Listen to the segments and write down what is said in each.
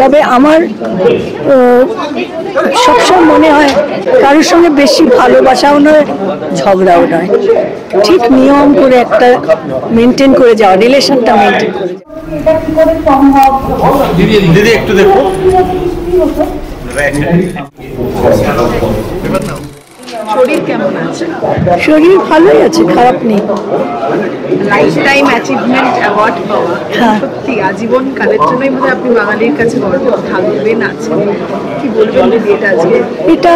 তবে আমার সবসময় মনে হয় কারোর সঙ্গে বেশি ভালোবাসাও নয়, ঝগড়াও নয়, ঠিক নিয়ম করে একটা মেনটেন করে যাওয়া, রিলেশনটা মেনটেন করে যাওয়া। দিদি একটু দেখো। শরীর কেমন আছে? শরীর ভালোই আছে, খারাপ নেই। লাইফ টাইম অ্যাচিভমেন্ট অ্যাওয়ার্ড পাওয়া, সত্যি আজীবন কালের জন্যই বোধহয় আপনি বাঙালির কাছে গর্ব থাকবেন আছেন। কি বলবেন দিদি এটা আজকে? এটা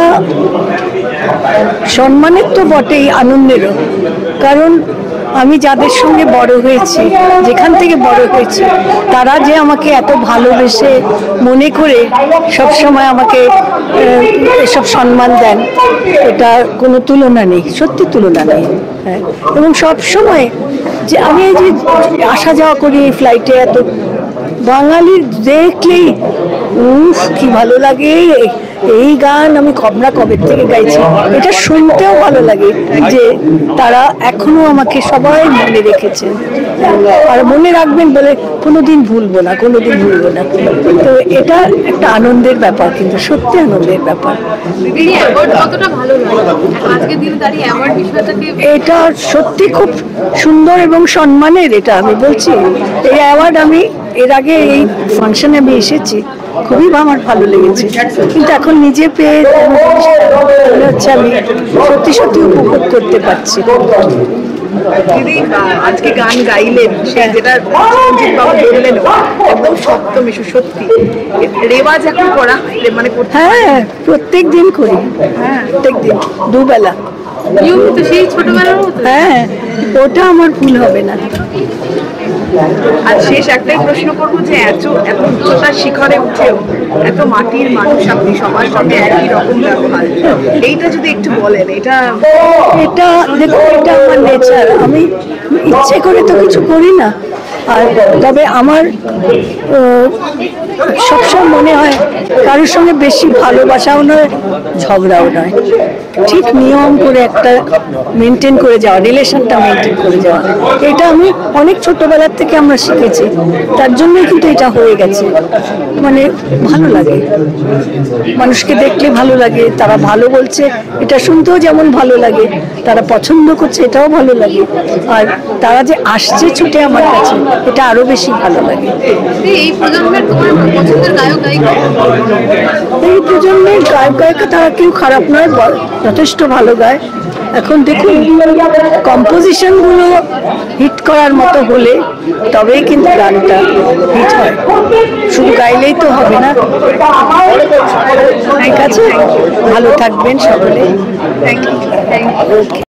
সম্মানের তো বটেই, আনন্দেরও। কারণ আমি যাদের সঙ্গে বড় হয়েছি, যেখান থেকে বড় হয়েছি, তারা যে আমাকে এত ভালোবেসে মনে করে সবসময় আমাকে এসব সম্মান দেন, এটা কোনো তুলনা নেই, সত্যি তুলনা নেই। হ্যাঁ, এবং সবসময় যে আমি এই যে আসা যাওয়া করি এই ফ্লাইটে, এত বাঙালির দেখলেই কি ভালো লাগে। এই গান আমি কবে থেকে গাইছি, এটা শুনতেও ভালো লাগে যে তারা এখনো আমাকে সবাই মনে রেখেছেন আর মনে রাখবেন বলে কোনোদিন ভুলবো না। তো এটা একটা আনন্দের ব্যাপার, কিন্তু সত্যি আনন্দের ব্যাপার। এটা সত্যি খুব সুন্দর এবং সম্মানের। এটা আমি বলছি, এই অ্যাওয়ার্ড আমি এর আগে এই ফাংশনে আমি এসেছি, খুবই আমার ভালো লেগেছে, কিন্তু এখন নিজে পেয়ে হচ্ছে আমি সত্যি উপভোগ করতে পারছি। দিদি আজকে গান গাইলেন, যেটা সঞ্জিত বাবু বললেন একদম সপ্তমিশু, সত্যি রেওয়াজ এখন করা মানে? হ্যাঁ, প্রত্যেক দিন করি, প্রত্যেক দিন দুবেলা। সেই ছোটবেলার মতো? হ্যাঁ, ওটা আমার ভুল হবে না। আর শেষ একটাই প্রশ্ন করবো যে এত উচ্চতার শিখরে উঠেও এত মাটির মানুষ, আপনি সবার সঙ্গে একই রকম ব্যবহার, এইটা যদি একটু বলেন। এটা দেখো, এটা আমার নেচার, আমি ইচ্ছে করে তো কিছু করি না। আর তবে আমার সবসময় মনে হয় কারোর সঙ্গে বেশি ভালোবাসাও নয়, ঝগড়াও নয়, ঠিক নিয়ম করে একটা মেনটেন করে যাওয়া, রিলেশনটা মেনটেন করে যাওয়া। এটা আমি অনেক ছোটবেলার থেকে আমরা শিখেছি, তার জন্যই কিন্তু এটা হয়ে গেছে। মানে ভালো লাগে, মানুষকে দেখলে ভালো লাগে, তারা ভালো বলছে এটা শুনতেও যেমন ভালো লাগে, তারা পছন্দ করছে এটাও ভালো লাগে, আর তারা যে আসছে ছুটে আমার কাছে, এটা আরো বেশি ভালো লাগে। এই প্রজন্মের গায়ক গায়িকা তারা কেউ খারাপ নয়, যথেষ্ট ভালো গায়। এখন দেখুন, কম্পোজিশন গুলো হিট করার মতো হলে তবেই কিন্তু গানটা হিট হয়, শুধু গাইলেই তো হবে না। ঠিক আছে, ভালো থাকবেন সকলে। Thank you.